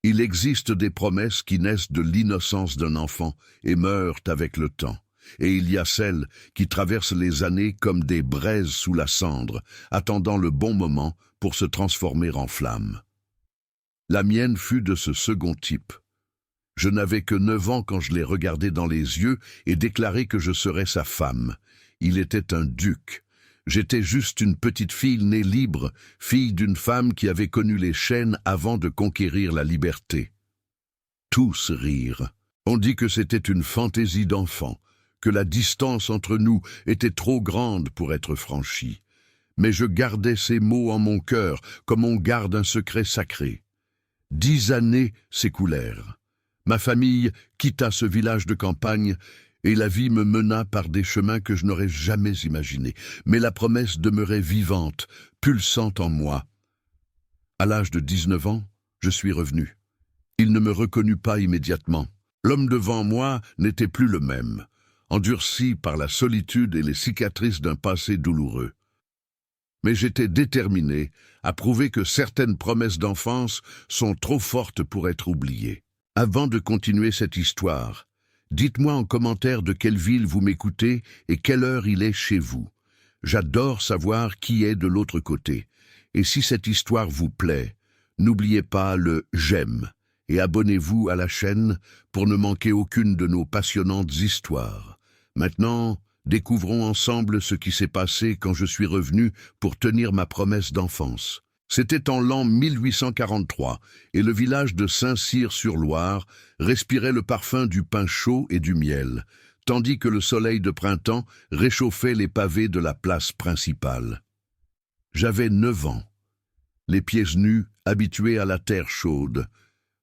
Il existe des promesses qui naissent de l'innocence d'un enfant et meurent avec le temps. Et il y a celles qui traversent les années comme des braises sous la cendre, attendant le bon moment pour se transformer en flamme. La mienne fut de ce second type. Je n'avais que 9 ans quand je l'ai regardé dans les yeux et déclaré que je serais sa femme. Il était un duc. J'étais juste une petite fille née libre, fille d'une femme qui avait connu les chaînes avant de conquérir la liberté. Tous rirent. On dit que c'était une fantaisie d'enfant, que la distance entre nous était trop grande pour être franchie. Mais je gardais ces mots en mon cœur, comme on garde un secret sacré. 10 années s'écoulèrent. Ma famille quitta ce village de campagne, et la vie me mena par des chemins que je n'aurais jamais imaginés. Mais la promesse demeurait vivante, pulsante en moi. À l'âge de 19 ans, je suis revenu. Il ne me reconnut pas immédiatement. L'homme devant moi n'était plus le même, endurci par la solitude et les cicatrices d'un passé douloureux. Mais j'étais déterminé à prouver que certaines promesses d'enfance sont trop fortes pour être oubliées. Avant de continuer cette histoire, dites-moi en commentaire de quelle ville vous m'écoutez et quelle heure il est chez vous. J'adore savoir qui est de l'autre côté. Et si cette histoire vous plaît, n'oubliez pas le « j'aime » et abonnez-vous à la chaîne pour ne manquer aucune de nos passionnantes histoires. Maintenant, découvrons ensemble ce qui s'est passé quand je suis revenu pour tenir ma promesse d'enfance. C'était en l'an 1843, et le village de Saint-Cyr-sur-Loire respirait le parfum du pain chaud et du miel, tandis que le soleil de printemps réchauffait les pavés de la place principale. J'avais 9 ans, les pieds nus, habitués à la terre chaude,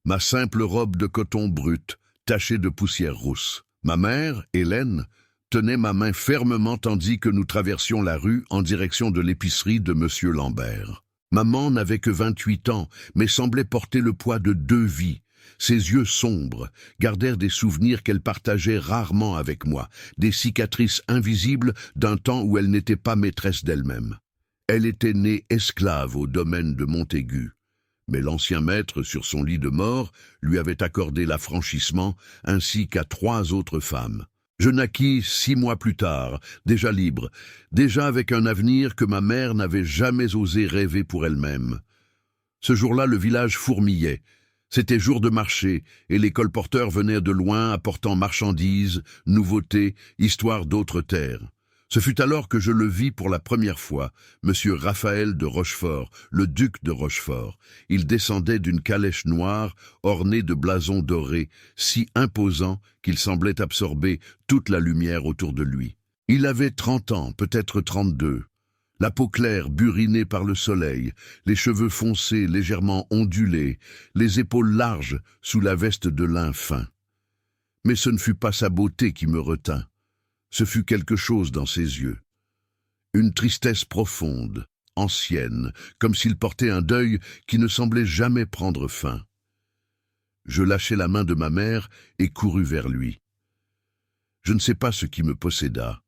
ma simple robe de coton brut, tachée de poussière rousse. Ma mère, Hélène, tenait ma main fermement tandis que nous traversions la rue en direction de l'épicerie de Monsieur Lambert. Maman n'avait que 28 ans, mais semblait porter le poids de 2 vies. Ses yeux sombres gardèrent des souvenirs qu'elle partageait rarement avec moi, des cicatrices invisibles d'un temps où elle n'était pas maîtresse d'elle-même. Elle était née esclave au domaine de Montaigu, mais l'ancien maître, sur son lit de mort, lui avait accordé l'affranchissement, ainsi qu'à 3 autres femmes. Je naquis 6 mois plus tard, déjà libre, déjà avec un avenir que ma mère n'avait jamais osé rêver pour elle-même. Ce jour-là, le village fourmillait. C'était jour de marché, et les colporteurs venaient de loin apportant marchandises, nouveautés, histoires d'autres terres. Ce fut alors que je le vis pour la première fois, Monsieur Raphaël de Rochefort, le duc de Rochefort. Il descendait d'une calèche noire, ornée de blasons dorés, si imposant qu'il semblait absorber toute la lumière autour de lui. Il avait 30 ans, peut-être 32. La peau claire, burinée par le soleil, les cheveux foncés, légèrement ondulés, les épaules larges sous la veste de lin fin. Mais ce ne fut pas sa beauté qui me retint. Ce fut quelque chose dans ses yeux. Une tristesse profonde, ancienne, comme s'il portait un deuil qui ne semblait jamais prendre fin. Je lâchai la main de ma mère et courus vers lui. Je ne sais pas ce qui me posséda.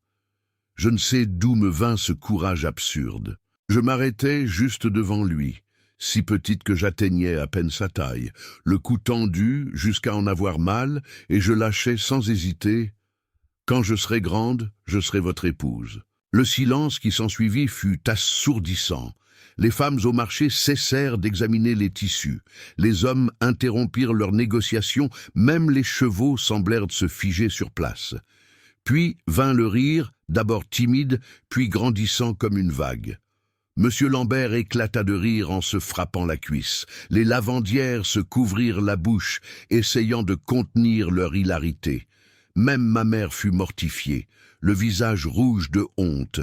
Je ne sais d'où me vint ce courage absurde. Je m'arrêtai juste devant lui, si petite que j'atteignais à peine sa taille, le cou tendu jusqu'à en avoir mal, et je lâchai sans hésiter: « Quand je serai grande, je serai votre épouse. » Le silence qui s'ensuivit fut assourdissant. Les femmes au marché cessèrent d'examiner les tissus. Les hommes interrompirent leurs négociations, même les chevaux semblèrent se figer sur place. Puis vint le rire, d'abord timide, puis grandissant comme une vague. Monsieur Lambert éclata de rire en se frappant la cuisse. Les lavandières se couvrirent la bouche, essayant de contenir leur hilarité. Même ma mère fut mortifiée, le visage rouge de honte.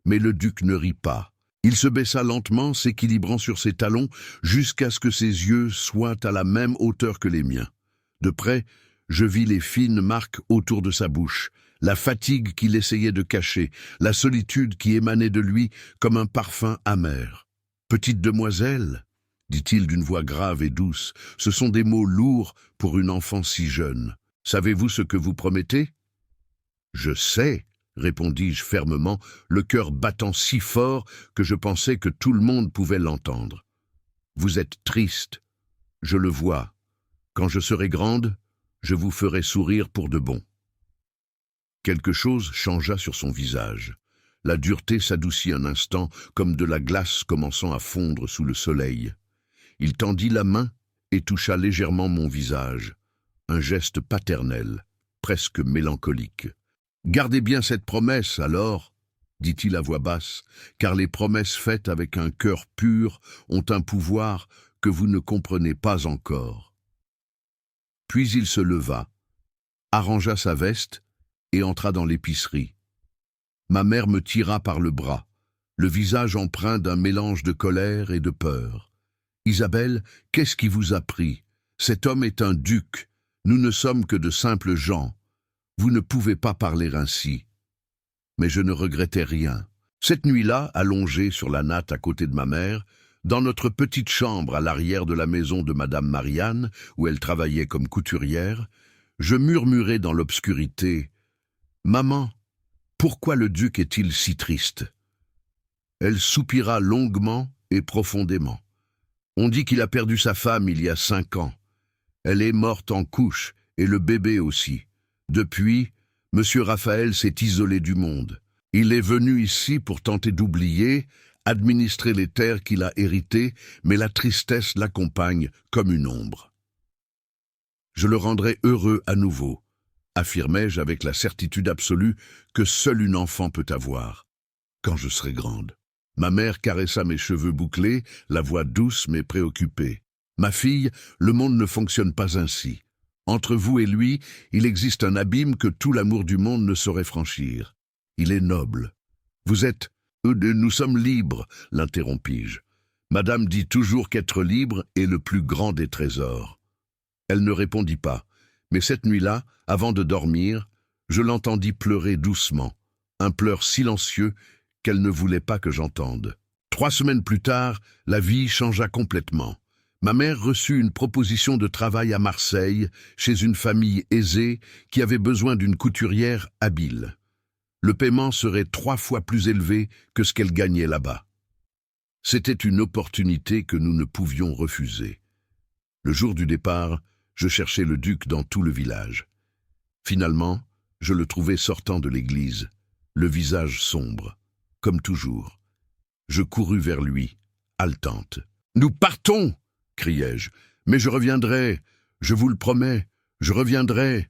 Mais le duc ne rit pas. Il se baissa lentement, s'équilibrant sur ses talons, jusqu'à ce que ses yeux soient à la même hauteur que les miens. De près, je vis les fines marques autour de sa bouche, la fatigue qu'il essayait de cacher, la solitude qui émanait de lui comme un parfum amer. « Petite demoiselle » dit-il d'une voix grave et douce, « ce sont des mots lourds pour une enfant si jeune. Savez-vous ce que vous promettez ?»« Je sais » répondis-je fermement, le cœur battant si fort que je pensais que tout le monde pouvait l'entendre. « Vous êtes triste, je le vois. Quand je serai grande, je vous ferai sourire pour de bon. Quelque chose changea sur son visage. La dureté s'adoucit un instant, comme de la glace commençant à fondre sous le soleil. Il tendit la main et toucha légèrement mon visage. Un geste paternel, presque mélancolique. « Gardez bien cette promesse, alors !» dit-il à voix basse, car les promesses faites avec un cœur pur ont un pouvoir que vous ne comprenez pas encore. Puis il se leva, arrangea sa veste et entra dans l'épicerie. Ma mère me tira par le bras, le visage empreint d'un mélange de colère et de peur. « Isabelle, qu'est-ce qui vous a pris? Cet homme est un duc. Nous ne sommes que de simples gens. Vous ne pouvez pas parler ainsi. » Mais je ne regrettais rien. Cette nuit-là, allongée sur la natte à côté de ma mère, dans notre petite chambre à l'arrière de la maison de Madame Marianne, où elle travaillait comme couturière, je murmurais dans l'obscurité « Maman, pourquoi le duc est-il si triste ?» Elle soupira longuement et profondément. « On dit qu'il a perdu sa femme il y a 5 ans. Elle est morte en couche, et le bébé aussi. Depuis, Monsieur Raphaël s'est isolé du monde. Il est venu ici pour tenter d'oublier, administrer les terres qu'il a héritées, mais la tristesse l'accompagne comme une ombre. Je le rendrai heureux à nouveau, affirmai-je avec la certitude absolue que seule une enfant peut avoir, quand je serai grande. Ma mère caressa mes cheveux bouclés, la voix douce mais préoccupée. « Ma fille, le monde ne fonctionne pas ainsi. Entre vous et lui, il existe un abîme que tout l'amour du monde ne saurait franchir. Il est noble. Vous êtes... Nous sommes libres, l'interrompis-je. Madame dit toujours qu'être libre est le plus grand des trésors. » Elle ne répondit pas, mais cette nuit-là, avant de dormir, je l'entendis pleurer doucement, un pleur silencieux qu'elle ne voulait pas que j'entende. 3 semaines plus tard, la vie changea complètement. Ma mère reçut une proposition de travail à Marseille, chez une famille aisée qui avait besoin d'une couturière habile. Le paiement serait 3 fois plus élevé que ce qu'elle gagnait là-bas. C'était une opportunité que nous ne pouvions refuser. Le jour du départ, je cherchais le duc dans tout le village. Finalement, je le trouvai sortant de l'église, le visage sombre, comme toujours. Je courus vers lui, haletante. « Nous partons !» criai-je. « Mais je reviendrai, je vous le promets, je reviendrai. »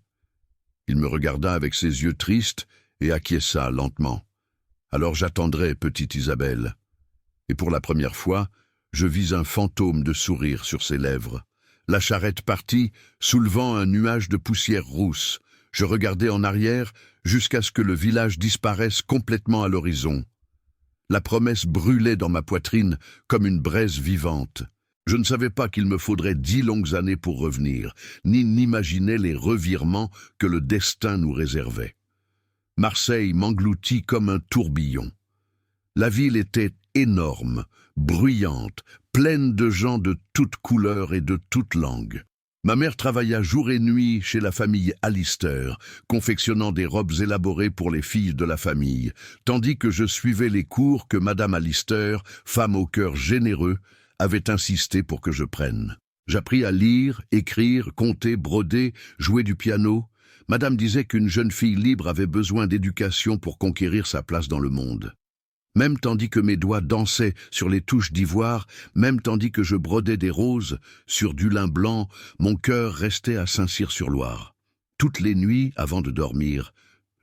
Il me regarda avec ses yeux tristes et acquiesça lentement. « Alors j'attendrai, petite Isabelle. » Et pour la première fois, je vis un fantôme de sourire sur ses lèvres. La charrette partit, soulevant un nuage de poussière rousse. Je regardai en arrière jusqu'à ce que le village disparaisse complètement à l'horizon. La promesse brûlait dans ma poitrine comme une braise vivante. Je ne savais pas qu'il me faudrait 10 longues années pour revenir, ni n'imaginais les revirements que le destin nous réservait. Marseille m'engloutit comme un tourbillon. La ville était énorme, bruyante, pleine de gens de toutes couleurs et de toutes langues. Ma mère travailla jour et nuit chez la famille Alister, confectionnant des robes élaborées pour les filles de la famille, tandis que je suivais les cours que Madame Alister, femme au cœur généreux, avait insisté pour que je prenne. J'appris à lire, écrire, compter, broder, jouer du piano. Madame disait qu'une jeune fille libre avait besoin d'éducation pour conquérir sa place dans le monde. Même tandis que mes doigts dansaient sur les touches d'ivoire, même tandis que je brodais des roses sur du lin blanc, mon cœur restait à Saint-Cyr-sur-Loire. Toutes les nuits, avant de dormir,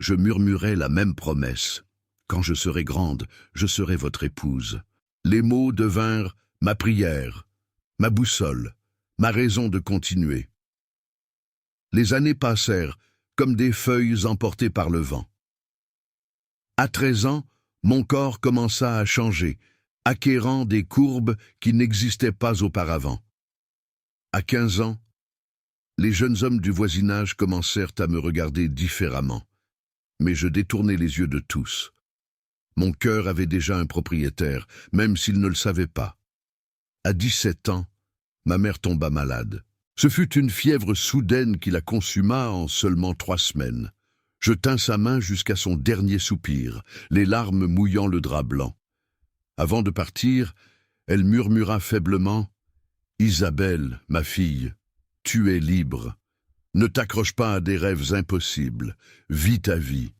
je murmurais la même promesse. « Quand je serai grande, je serai votre épouse. » Les mots devinrent ma prière, ma boussole, ma raison de continuer. Les années passèrent comme des feuilles emportées par le vent. À 13 ans, mon corps commença à changer, acquérant des courbes qui n'existaient pas auparavant. À 15 ans, les jeunes hommes du voisinage commencèrent à me regarder différemment, mais je détournais les yeux de tous. Mon cœur avait déjà un propriétaire, même s'il ne le savait pas. À 17 ans, ma mère tomba malade. Ce fut une fièvre soudaine qui la consuma en seulement 3 semaines. Je tins sa main jusqu'à son dernier soupir, les larmes mouillant le drap blanc. Avant de partir, elle murmura faiblement « Isabelle, ma fille, Tu es libre. Ne t'accroche pas à des rêves impossibles. Vis ta vie. »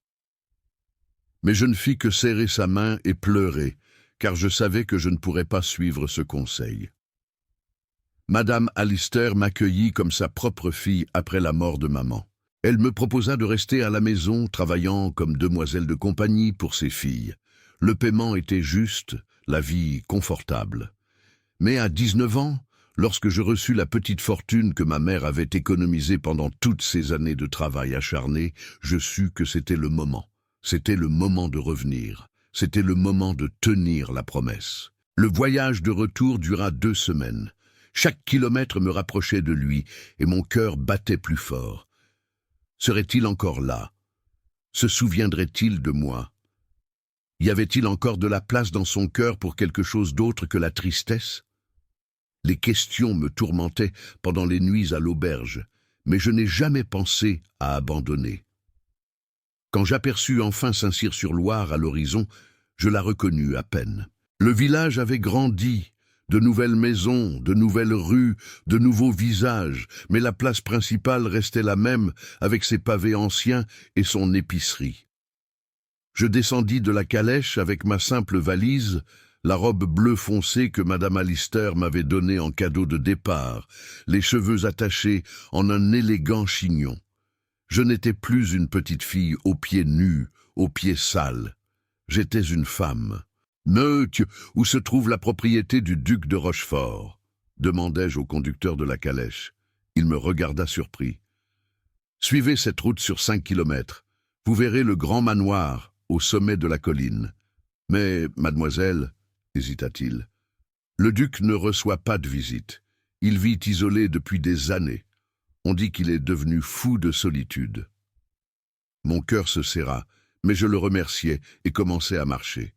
Mais je ne fis que serrer sa main et pleurer, car je savais que je ne pourrais pas suivre ce conseil. Madame Allister m'accueillit comme sa propre fille après la mort de maman. Elle me proposa de rester à la maison, travaillant comme demoiselle de compagnie pour ses filles. Le paiement était juste, la vie confortable. Mais à 19 ans, lorsque je reçus la petite fortune que ma mère avait économisée pendant toutes ces années de travail acharné, je sus que c'était le moment. C'était le moment de revenir. C'était le moment de tenir la promesse. Le voyage de retour dura 2 semaines. Chaque kilomètre me rapprochait de lui, et mon cœur battait plus fort. Serait-il encore là? Se souviendrait-il de moi? Y avait-il encore de la place dans son cœur pour quelque chose d'autre que la tristesse? Les questions me tourmentaient pendant les nuits à l'auberge, mais je n'ai jamais pensé à abandonner. Quand j'aperçus enfin Saint-Cyr-sur-Loire à l'horizon, je la reconnus à peine. Le village avait grandi, de nouvelles maisons, de nouvelles rues, de nouveaux visages, mais la place principale restait la même, avec ses pavés anciens et son épicerie. Je descendis de la calèche avec ma simple valise, la robe bleu foncé que Madame Allister m'avait donnée en cadeau de départ, les cheveux attachés en un élégant chignon. Je n'étais plus une petite fille aux pieds nus, aux pieds sales. J'étais une femme. « Monsieur, où se trouve la propriété du duc de Rochefort ?» demandai-je au conducteur de la calèche. Il me regarda surpris. « Suivez cette route sur 5 kilomètres. Vous verrez le grand manoir au sommet de la colline. »« Mais, mademoiselle, » hésita-t-il, « le duc ne reçoit pas de visite. Il vit isolé depuis des années. On dit qu'il est devenu fou de solitude. » Mon cœur se serra, mais je le remerciai et commençai à marcher.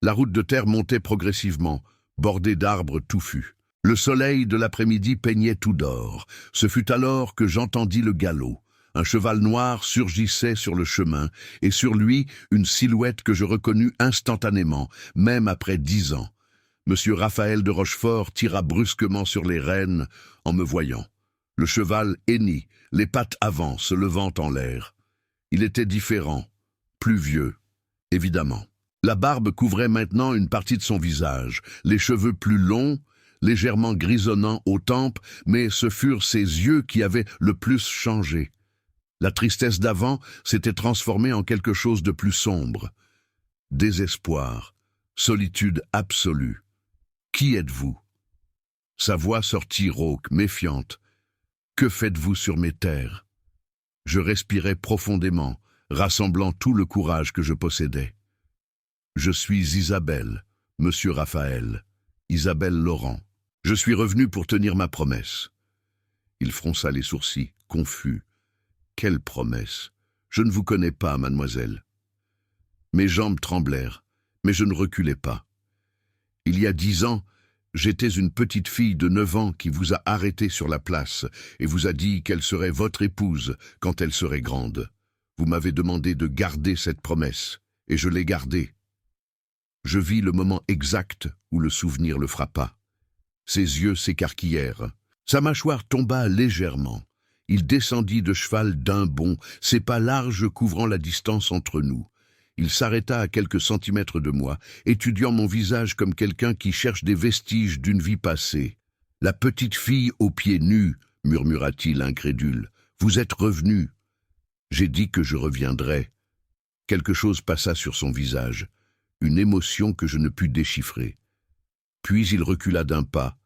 La route de terre montait progressivement, bordée d'arbres touffus. Le soleil de l'après-midi peignait tout d'or. Ce fut alors que j'entendis le galop. Un cheval noir surgissait sur le chemin, et sur lui une silhouette que je reconnus instantanément, même après 10 ans. Monsieur Raphaël de Rochefort tira brusquement sur les rênes en me voyant. Le cheval hennit, les pattes avant se levant en l'air. Il était différent, plus vieux, évidemment. La barbe couvrait maintenant une partie de son visage, les cheveux plus longs, légèrement grisonnants aux tempes, mais ce furent ses yeux qui avaient le plus changé. La tristesse d'avant s'était transformée en quelque chose de plus sombre. Désespoir, solitude absolue. « Qui êtes-vous » Sa voix sortit rauque, méfiante. « Que faites-vous sur mes terres » Je respirais profondément, rassemblant tout le courage que je possédais. « Je suis Isabelle, monsieur Raphaël, Isabelle Laurent. Je suis revenu pour tenir ma promesse. » Il fronça les sourcils, confus. « Quelle promesse? Je ne vous connais pas, mademoiselle. » Mes jambes tremblèrent, mais je ne reculai pas. « Il y a 10 ans, j'étais une petite fille de 9 ans qui vous a arrêté sur la place et vous a dit qu'elle serait votre épouse quand elle serait grande. Vous m'avez demandé de garder cette promesse, et je l'ai gardée. » Je vis le moment exact où le souvenir le frappa. Ses yeux s'écarquillèrent. Sa mâchoire tomba légèrement. Il descendit de cheval d'un bond, ses pas larges couvrant la distance entre nous. Il s'arrêta à quelques centimètres de moi, étudiant mon visage comme quelqu'un qui cherche des vestiges d'une vie passée. « La petite fille aux pieds nus, » murmura-t-il incrédule. « Vous êtes revenu. » J'ai dit que je reviendrais. Quelque chose passa sur son visage, une émotion que je ne pus déchiffrer. Puis il recula d'un pas,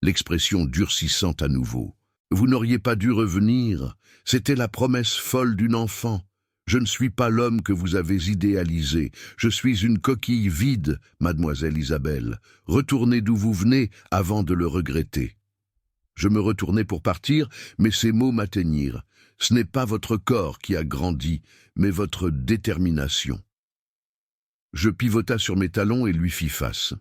l'expression durcissant à nouveau. « Vous n'auriez pas dû revenir, c'était la promesse folle d'une enfant. Je ne suis pas l'homme que vous avez idéalisé, je suis une coquille vide, mademoiselle Isabelle. Retournez d'où vous venez avant de le regretter. » Je me retournai pour partir, mais ces mots m'atteignirent. « Ce n'est pas votre corps qui a grandi, mais votre détermination. » Je pivota sur mes talons et lui fis face.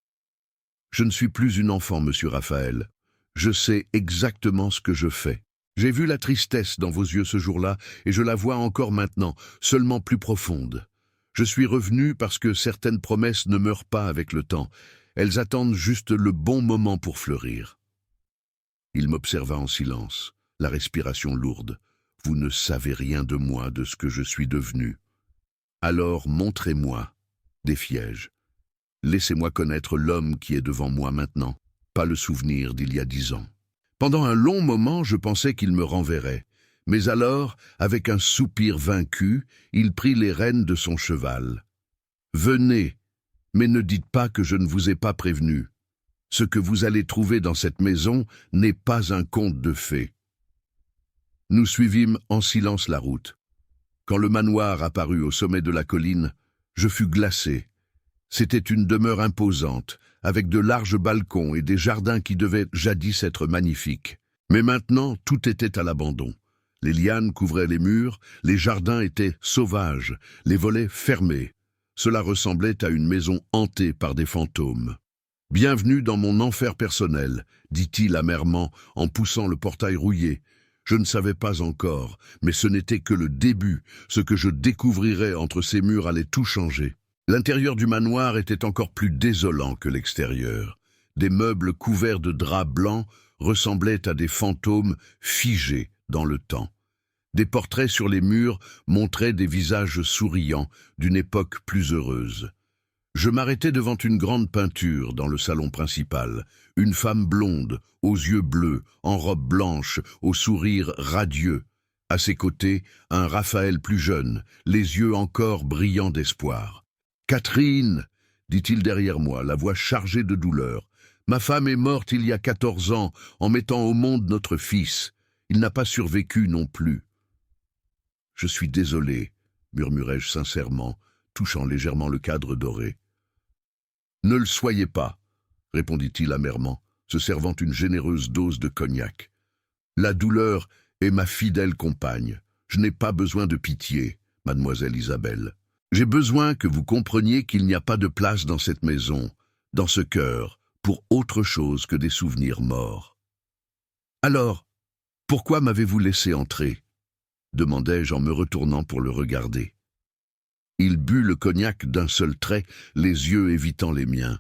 « Je ne suis plus une enfant, monsieur Raphaël. Je sais exactement ce que je fais. J'ai vu la tristesse dans vos yeux ce jour-là, et je la vois encore maintenant, seulement plus profonde. Je suis revenu parce que certaines promesses ne meurent pas avec le temps. Elles attendent juste le bon moment pour fleurir. » Il m'observa en silence, la respiration lourde. « Vous ne savez rien de moi, de ce que je suis devenu. Alors montrez-moi, défiai-je. Laissez-moi connaître l'homme qui est devant moi maintenant, pas le souvenir d'il y a 10 ans. » Pendant un long moment, je pensais qu'il me renverrait. Mais alors, avec un soupir vaincu, il prit les rênes de son cheval. « Venez, mais ne dites pas que je ne vous ai pas prévenu. Ce que vous allez trouver dans cette maison n'est pas un conte de fées. » Nous suivîmes en silence la route. Quand le manoir apparut au sommet de la colline, je fus glacé. C'était une demeure imposante, avec de larges balcons et des jardins qui devaient jadis être magnifiques. Mais maintenant, tout était à l'abandon. Les lianes couvraient les murs, les jardins étaient sauvages, les volets fermés. Cela ressemblait à une maison hantée par des fantômes. « Bienvenue dans mon enfer personnel », dit-il amèrement en poussant le portail rouillé. Je ne savais pas encore, mais ce n'était que le début. Ce que je découvrirais entre ces murs allait tout changer. L'intérieur du manoir était encore plus désolant que l'extérieur. Des meubles couverts de draps blancs ressemblaient à des fantômes figés dans le temps. Des portraits sur les murs montraient des visages souriants d'une époque plus heureuse. Je m'arrêtai devant une grande peinture dans le salon principal. Une femme blonde, aux yeux bleus, en robe blanche, au sourire radieux. À ses côtés, un Raphaël plus jeune, les yeux encore brillants d'espoir. « Catherine !» dit-il derrière moi, la voix chargée de douleur. « Ma femme est morte il y a 14 ans, en mettant au monde notre fils. Il n'a pas survécu non plus. »« Je suis désolé, » murmurai-je sincèrement, touchant légèrement le cadre doré. « Ne le soyez pas, » répondit-il amèrement, se servant une généreuse dose de cognac. « La douleur est ma fidèle compagne. Je n'ai pas besoin de pitié, mademoiselle Isabelle. J'ai besoin que vous compreniez qu'il n'y a pas de place dans cette maison, dans ce cœur, pour autre chose que des souvenirs morts. »« Alors, pourquoi m'avez-vous laissé entrer ?» demandai-je en me retournant pour le regarder. Il but le cognac d'un seul trait, les yeux évitant les miens.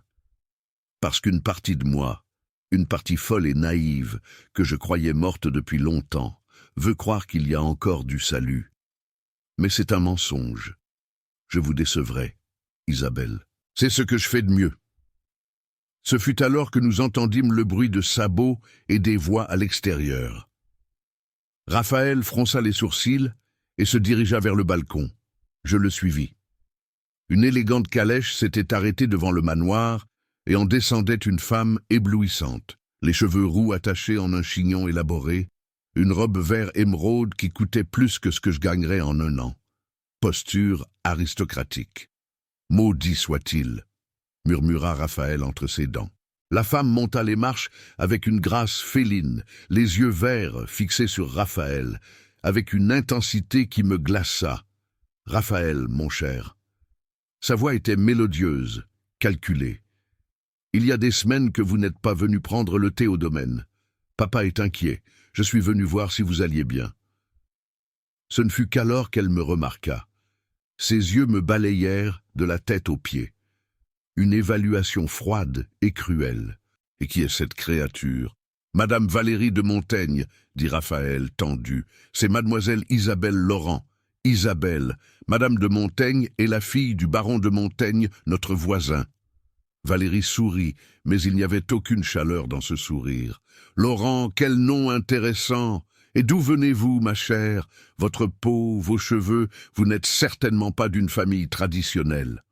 « Parce qu'une partie de moi, une partie folle et naïve, que je croyais morte depuis longtemps, veut croire qu'il y a encore du salut. Mais c'est un mensonge. Je vous décevrai, Isabelle. C'est ce que je fais de mieux. » Ce fut alors que nous entendîmes le bruit de sabots et des voix à l'extérieur. Raphaël fronça les sourcils et se dirigea vers le balcon. Je le suivis. Une élégante calèche s'était arrêtée devant le manoir et en descendait une femme éblouissante, les cheveux roux attachés en un chignon élaboré, une robe vert émeraude qui coûtait plus que ce que je gagnerais en 1 an. Posture aristocratique. « Maudit soit-il » murmura Raphaël entre ses dents. La femme monta les marches avec une grâce féline, les yeux verts fixés sur Raphaël, avec une intensité qui me glaça. « Raphaël, mon cher. » Sa voix était mélodieuse, calculée. « Il y a des semaines que vous n'êtes pas venu prendre le thé au domaine. Papa est inquiet. Je suis venu voir si vous alliez bien. » Ce ne fut qu'alors qu'elle me remarqua. Ses yeux me balayèrent de la tête aux pieds. Une évaluation froide et cruelle. « Et qui est cette créature ?»« Madame Valérie de Montaigne, » dit Raphaël, tendu. « C'est mademoiselle Isabelle Laurent. Isabelle, Madame de Montaigne est la fille du baron de Montaigne, notre voisin. » Valérie sourit, mais il n'y avait aucune chaleur dans ce sourire. « Laurent, quel nom intéressant! Et d'où venez-vous, ma chère? Votre peau, vos cheveux, vous n'êtes certainement pas d'une famille traditionnelle. »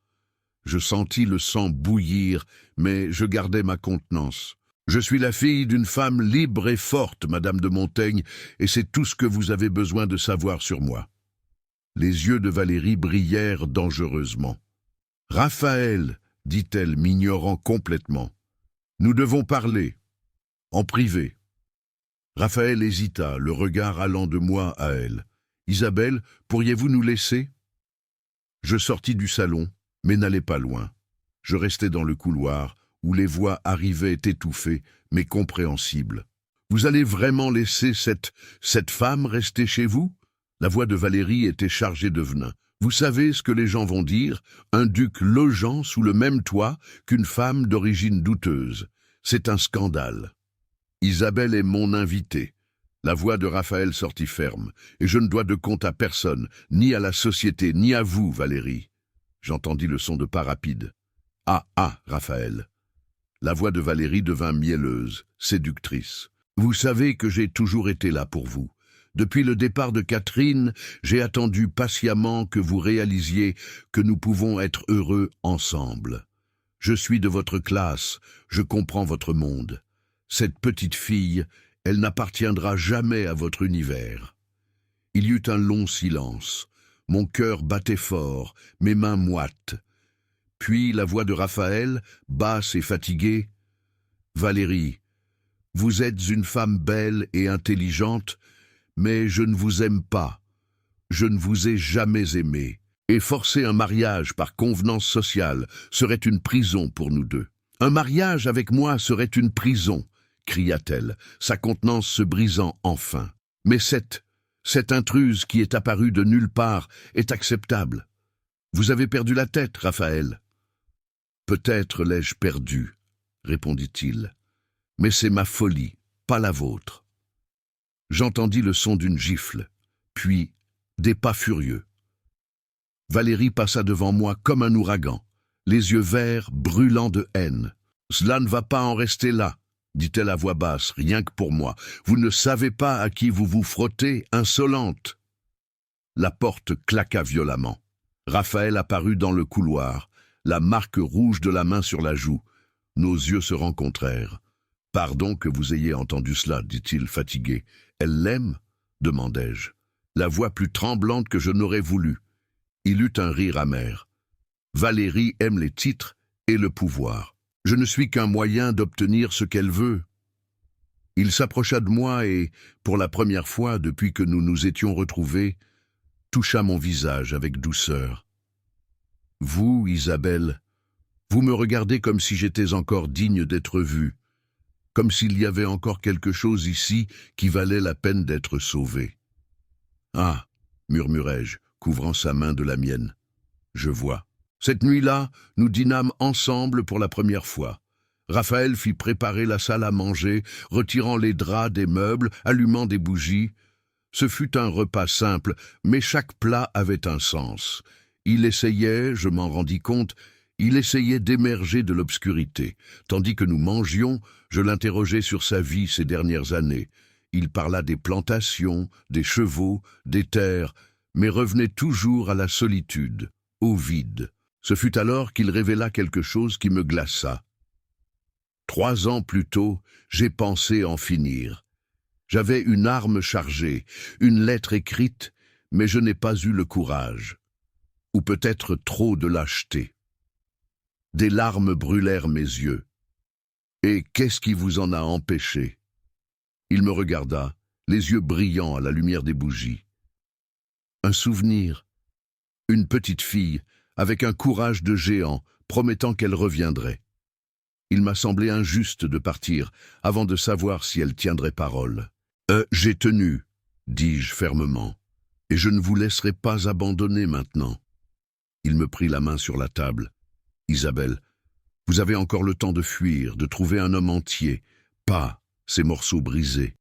Je sentis le sang bouillir, mais je gardai ma contenance. « Je suis la fille d'une femme libre et forte, Madame de Montaigne, et c'est tout ce que vous avez besoin de savoir sur moi. » Les yeux de Valérie brillèrent dangereusement. « Raphaël, » dit-elle, m'ignorant complètement. « Nous devons parler. En privé. » Raphaël hésita, le regard allant de moi à elle. « Isabelle, pourriez-vous nous laisser ?» Je sortis du salon, mais n'allai pas loin. Je restai dans le couloir, où les voix arrivaient étouffées, mais compréhensibles. « Vous allez vraiment laisser cette femme rester chez vous ?» La voix de Valérie était chargée de venin. « Vous savez ce que les gens vont dire, un duc logeant sous le même toit qu'une femme d'origine douteuse. C'est un scandale. » Isabelle est mon invitée. La voix de Raphaël sortit ferme, et je ne dois de compte à personne, ni à la société, ni à vous, Valérie. J'entendis le son de pas rapides. Ah, ah, Raphaël. La voix de Valérie devint mielleuse, séductrice. Vous savez que j'ai toujours été là pour vous. Depuis le départ de Catherine, j'ai attendu patiemment que vous réalisiez que nous pouvons être heureux ensemble. Je suis de votre classe, je comprends votre monde. Cette petite fille, elle n'appartiendra jamais à votre univers. Il y eut un long silence. Mon cœur battait fort, mes mains moites. Puis la voix de Raphaël, basse et fatiguée. « Valérie, vous êtes une femme belle et intelligente, mais je ne vous aime pas. Je ne vous ai jamais aimé. Et forcer un mariage par convenance sociale serait une prison pour nous deux. Un mariage avec moi serait une prison, cria-t-elle, sa contenance se brisant enfin. Mais cette intruse qui est apparue de nulle part est acceptable. Vous avez perdu la tête, Raphaël. Peut-être l'ai-je perdue, répondit-il. Mais c'est ma folie, pas la vôtre. J'entendis le son d'une gifle, puis des pas furieux. Valérie passa devant moi comme un ouragan, les yeux verts, brûlants de haine. « Cela ne va pas en rester là, » dit-elle à voix basse, rien que pour moi. « Vous ne savez pas à qui vous vous frottez, insolente !» La porte claqua violemment. Raphaël apparut dans le couloir, la marque rouge de la main sur la joue. Nos yeux se rencontrèrent. « Pardon que vous ayez entendu cela, » dit-il fatigué. « Elle l'aime ?» demandai-je, la voix plus tremblante que je n'aurais voulu. Il eut un rire amer. « Valérie aime les titres et le pouvoir. Je ne suis qu'un moyen d'obtenir ce qu'elle veut. » Il s'approcha de moi et, pour la première fois depuis que nous nous étions retrouvés, toucha mon visage avec douceur. « Vous, Isabelle, vous me regardez comme si j'étais encore digne d'être vue, comme s'il y avait encore quelque chose ici qui valait la peine d'être sauvé. »« Ah !» murmurai-je, couvrant sa main de la mienne. « Je vois. » Cette nuit-là, nous dînâmes ensemble pour la première fois. Raphaël fit préparer la salle à manger, retirant les draps des meubles, allumant des bougies. Ce fut un repas simple, mais chaque plat avait un sens. Il essayait, je m'en rendis compte, il essayait d'émerger de l'obscurité. Tandis que nous mangions, je l'interrogeai sur sa vie ces dernières années. Il parla des plantations, des chevaux, des terres, mais revenait toujours à la solitude, au vide. Ce fut alors qu'il révéla quelque chose qui me glaça. 3 ans plus tôt, j'ai pensé en finir. J'avais une arme chargée, une lettre écrite, mais je n'ai pas eu le courage. Ou peut-être trop de lâcheté. Des larmes brûlèrent mes yeux. Et qu'est-ce qui vous en a empêché? Il me regarda, les yeux brillants à la lumière des bougies. Un souvenir. Une petite fille, avec un courage de géant, promettant qu'elle reviendrait. Il m'a semblé injuste de partir, avant de savoir si elle tiendrait parole. « J'ai tenu, » dis-je fermement, « et je ne vous laisserai pas abandonner maintenant. » Il me prit la main sur la table. « Isabelle, vous avez encore le temps de fuir, de trouver un homme entier, pas ces morceaux brisés. »«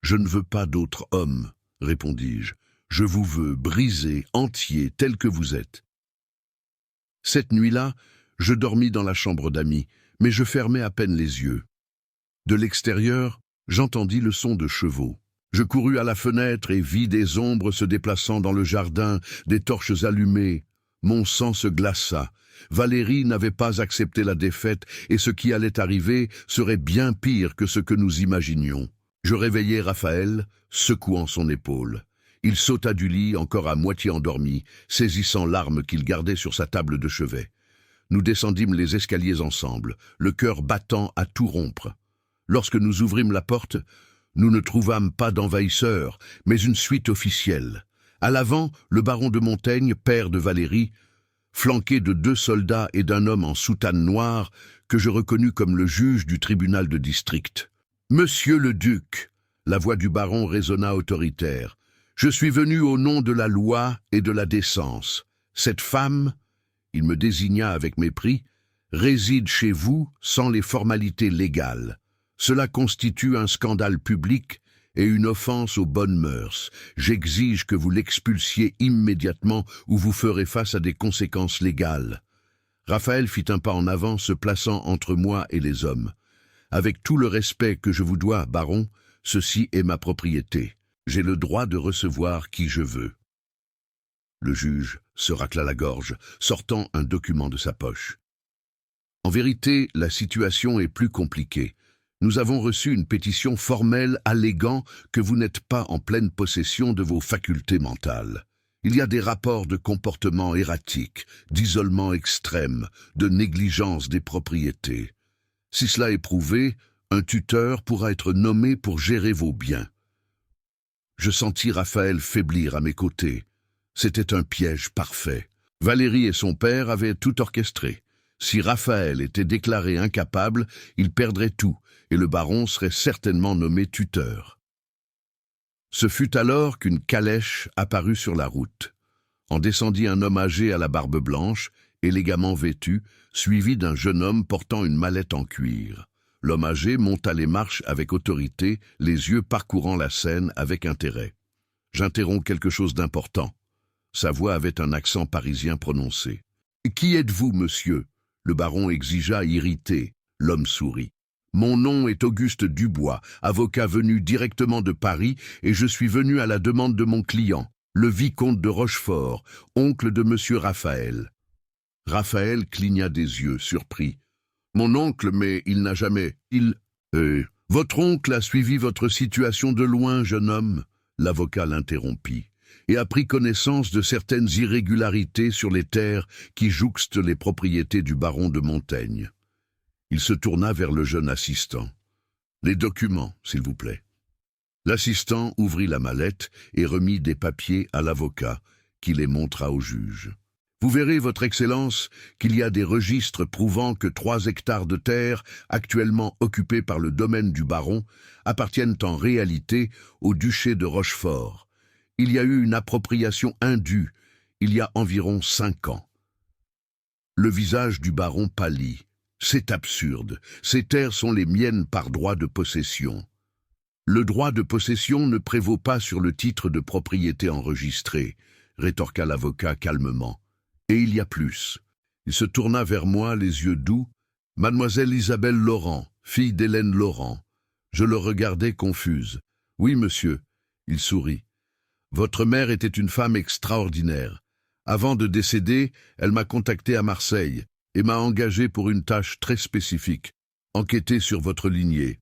Je ne veux pas d'autre homme, » répondis-je. « Je vous veux brisé, entier, tel que vous êtes. » Cette nuit-là, je dormis dans la chambre d'amis, mais je fermais à peine les yeux. De l'extérieur, j'entendis le son de chevaux. Je courus à la fenêtre et vis des ombres se déplaçant dans le jardin, des torches allumées. Mon sang se glaça. Valérie n'avait pas accepté la défaite et ce qui allait arriver serait bien pire que ce que nous imaginions. Je réveillai Raphaël, secouant son épaule. Il sauta du lit, encore à moitié endormi, saisissant l'arme qu'il gardait sur sa table de chevet. Nous descendîmes les escaliers ensemble, le cœur battant à tout rompre. Lorsque nous ouvrîmes la porte, nous ne trouvâmes pas d'envahisseurs, mais une suite officielle. À l'avant, le baron de Montaigne, père de Valérie, flanqué de 2 soldats et d'un homme en soutane noire, que je reconnus comme le juge du tribunal de district. « Monsieur le duc !» La voix du baron résonna autoritaire. « Je suis venu au nom de la loi et de la décence. Cette femme, il me désigna avec mépris, réside chez vous sans les formalités légales. Cela constitue un scandale public et une offense aux bonnes mœurs. J'exige que vous l'expulsiez immédiatement ou vous ferez face à des conséquences légales. » Raphaël fit un pas en avant, se plaçant entre moi et les hommes. « Avec tout le respect que je vous dois, baron, ceci est ma propriété. J'ai le droit de recevoir qui je veux. » Le juge se racla la gorge, sortant un document de sa poche. « En vérité, la situation est plus compliquée. Nous avons reçu une pétition formelle alléguant que vous n'êtes pas en pleine possession de vos facultés mentales. Il y a des rapports de comportement erratique, d'isolement extrême, de négligence des propriétés. Si cela est prouvé, un tuteur pourra être nommé pour gérer vos biens. » Je sentis Raphaël faiblir à mes côtés. C'était un piège parfait. Valérie et son père avaient tout orchestré. Si Raphaël était déclaré incapable, il perdrait tout, et le baron serait certainement nommé tuteur. Ce fut alors qu'une calèche apparut sur la route. En descendit un homme âgé à la barbe blanche, élégamment vêtu, suivi d'un jeune homme portant une mallette en cuir. L'homme âgé monta les marches avec autorité, les yeux parcourant la scène avec intérêt. J'interromps quelque chose d'important. Sa voix avait un accent parisien prononcé. « Qui êtes-vous, monsieur ?» Le baron exigea irrité. L'homme sourit. « Mon nom est Auguste Dubois, avocat venu directement de Paris, et je suis venu à la demande de mon client, le vicomte de Rochefort, oncle de monsieur Raphaël. » Raphaël cligna des yeux, surpris. « Mon oncle, mais il n'a jamais... Votre oncle a suivi votre situation de loin, jeune homme. » L'avocat l'interrompit, et a pris connaissance de certaines irrégularités sur les terres qui jouxtent les propriétés du baron de Montaigne. Il se tourna vers le jeune assistant. « Les documents, s'il vous plaît. » L'assistant ouvrit la mallette et remit des papiers à l'avocat, qui les montra au juge. « Vous verrez, votre Excellence, qu'il y a des registres prouvant que 3 hectares de terre, actuellement occupés par le domaine du baron, appartiennent en réalité au duché de Rochefort. Il y a eu une appropriation indue, il y a environ 5 ans. » Le visage du baron pâlit. « C'est absurde. Ces terres sont les miennes par droit de possession. » « Le droit de possession ne prévaut pas sur le titre de propriété enregistré, » rétorqua l'avocat calmement. « Et il y a plus. » Il se tourna vers moi, les yeux doux. « Mademoiselle Isabelle Laurent, fille d'Hélène Laurent. » Je le regardai confuse. « Oui, monsieur. » Il sourit. « Votre mère était une femme extraordinaire. Avant de décéder, elle m'a contacté à Marseille et m'a engagé pour une tâche très spécifique, enquêter sur votre lignée. »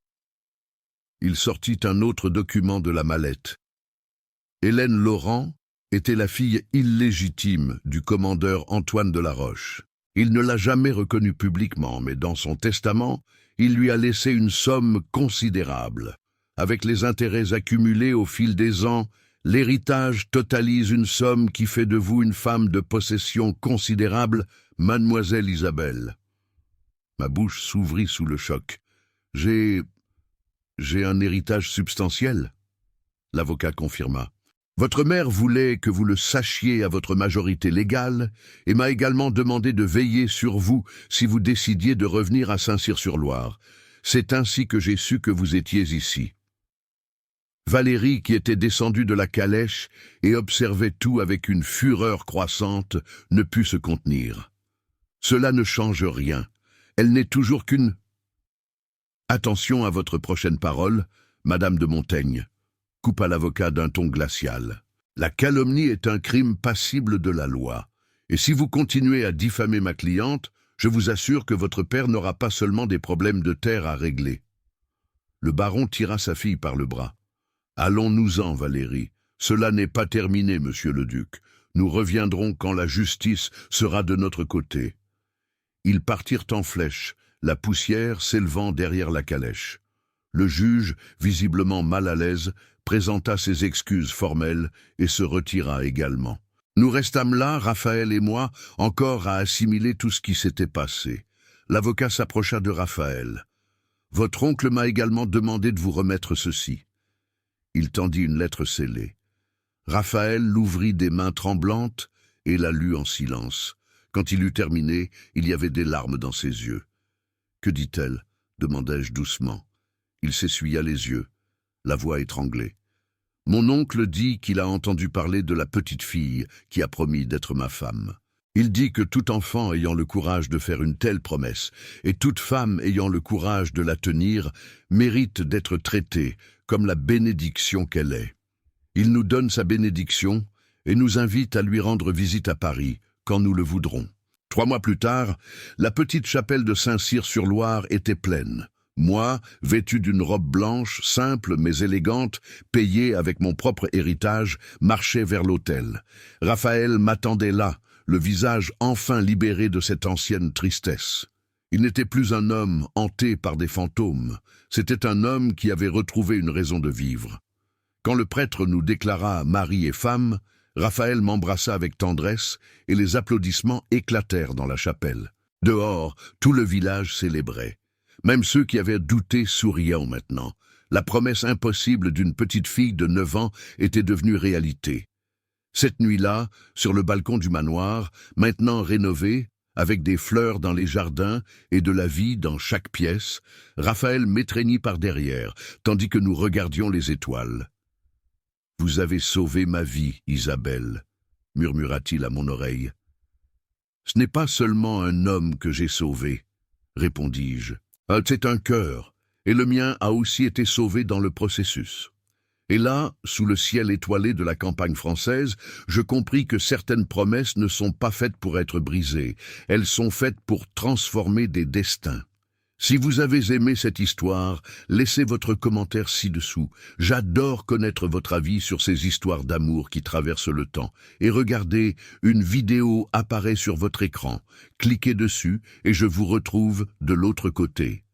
Il sortit un autre document de la mallette. Hélène Laurent était la fille illégitime du commandeur Antoine de la Roche. Il ne l'a jamais reconnue publiquement, mais dans son testament, il lui a laissé une somme considérable. Avec les intérêts accumulés au fil des ans, l'héritage totalise une somme qui fait de vous une femme de possession considérable, mademoiselle Isabelle. Ma bouche s'ouvrit sous le choc. J'ai un héritage substantiel. L'avocat confirma. Votre mère voulait que vous le sachiez à votre majorité légale et m'a également demandé de veiller sur vous si vous décidiez de revenir à Saint-Cyr-sur-Loire. C'est ainsi que j'ai su que vous étiez ici. Valérie, qui était descendue de la calèche et observait tout avec une fureur croissante, ne put se contenir. Cela ne change rien. Elle n'est toujours qu'une... Attention à votre prochaine parole, Madame de Montaigne, coupa l'avocat d'un ton glacial. La calomnie est un crime passible de la loi. Et si vous continuez à diffamer ma cliente, je vous assure que votre père n'aura pas seulement des problèmes de terre à régler. Le baron tira sa fille par le bras. Allons-nous-en, Valérie. Cela n'est pas terminé, monsieur le duc. Nous reviendrons quand la justice sera de notre côté. Ils partirent en flèche, la poussière s'élevant derrière la calèche. Le juge, visiblement mal à l'aise, présenta ses excuses formelles et se retira également. Nous restâmes là, Raphaël et moi, encore à assimiler tout ce qui s'était passé. L'avocat s'approcha de Raphaël. « Votre oncle m'a également demandé de vous remettre ceci. » Il tendit une lettre scellée. Raphaël l'ouvrit des mains tremblantes et la lut en silence. Quand il eut terminé, il y avait des larmes dans ses yeux. « Que dit-elle » demandai-je doucement. Il s'essuya les yeux, la voix étranglée. Mon oncle dit qu'il a entendu parler de la petite fille qui a promis d'être ma femme. Il dit que tout enfant ayant le courage de faire une telle promesse, et toute femme ayant le courage de la tenir, mérite d'être traitée comme la bénédiction qu'elle est. Il nous donne sa bénédiction et nous invite à lui rendre visite à Paris, quand nous le voudrons. 3 mois plus tard, la petite chapelle de Saint-Cyr-sur-Loire était pleine. Moi, vêtu d'une robe blanche, simple mais élégante, payée avec mon propre héritage, marchais vers l'autel. Raphaël m'attendait là, le visage enfin libéré de cette ancienne tristesse. Il n'était plus un homme hanté par des fantômes, c'était un homme qui avait retrouvé une raison de vivre. Quand le prêtre nous déclara mari et femme, Raphaël m'embrassa avec tendresse et les applaudissements éclatèrent dans la chapelle. Dehors, tout le village célébrait. Même ceux qui avaient douté souriaient maintenant. La promesse impossible d'une petite fille de 9 ans était devenue réalité. Cette nuit-là, sur le balcon du manoir, maintenant rénové, avec des fleurs dans les jardins et de la vie dans chaque pièce, Raphaël m'étreignit par derrière, tandis que nous regardions les étoiles. « Vous avez sauvé ma vie, Isabelle », murmura-t-il à mon oreille. « Ce n'est pas seulement un homme que j'ai sauvé, » répondis-je. « C'est un cœur, et le mien a aussi été sauvé dans le processus. » Et là, sous le ciel étoilé de la campagne française, je compris que certaines promesses ne sont pas faites pour être brisées, elles sont faites pour transformer des destins. Si vous avez aimé cette histoire, laissez votre commentaire ci-dessous. J'adore connaître votre avis sur ces histoires d'amour qui traversent le temps. Et regardez, une vidéo apparaît sur votre écran. Cliquez dessus et je vous retrouve de l'autre côté.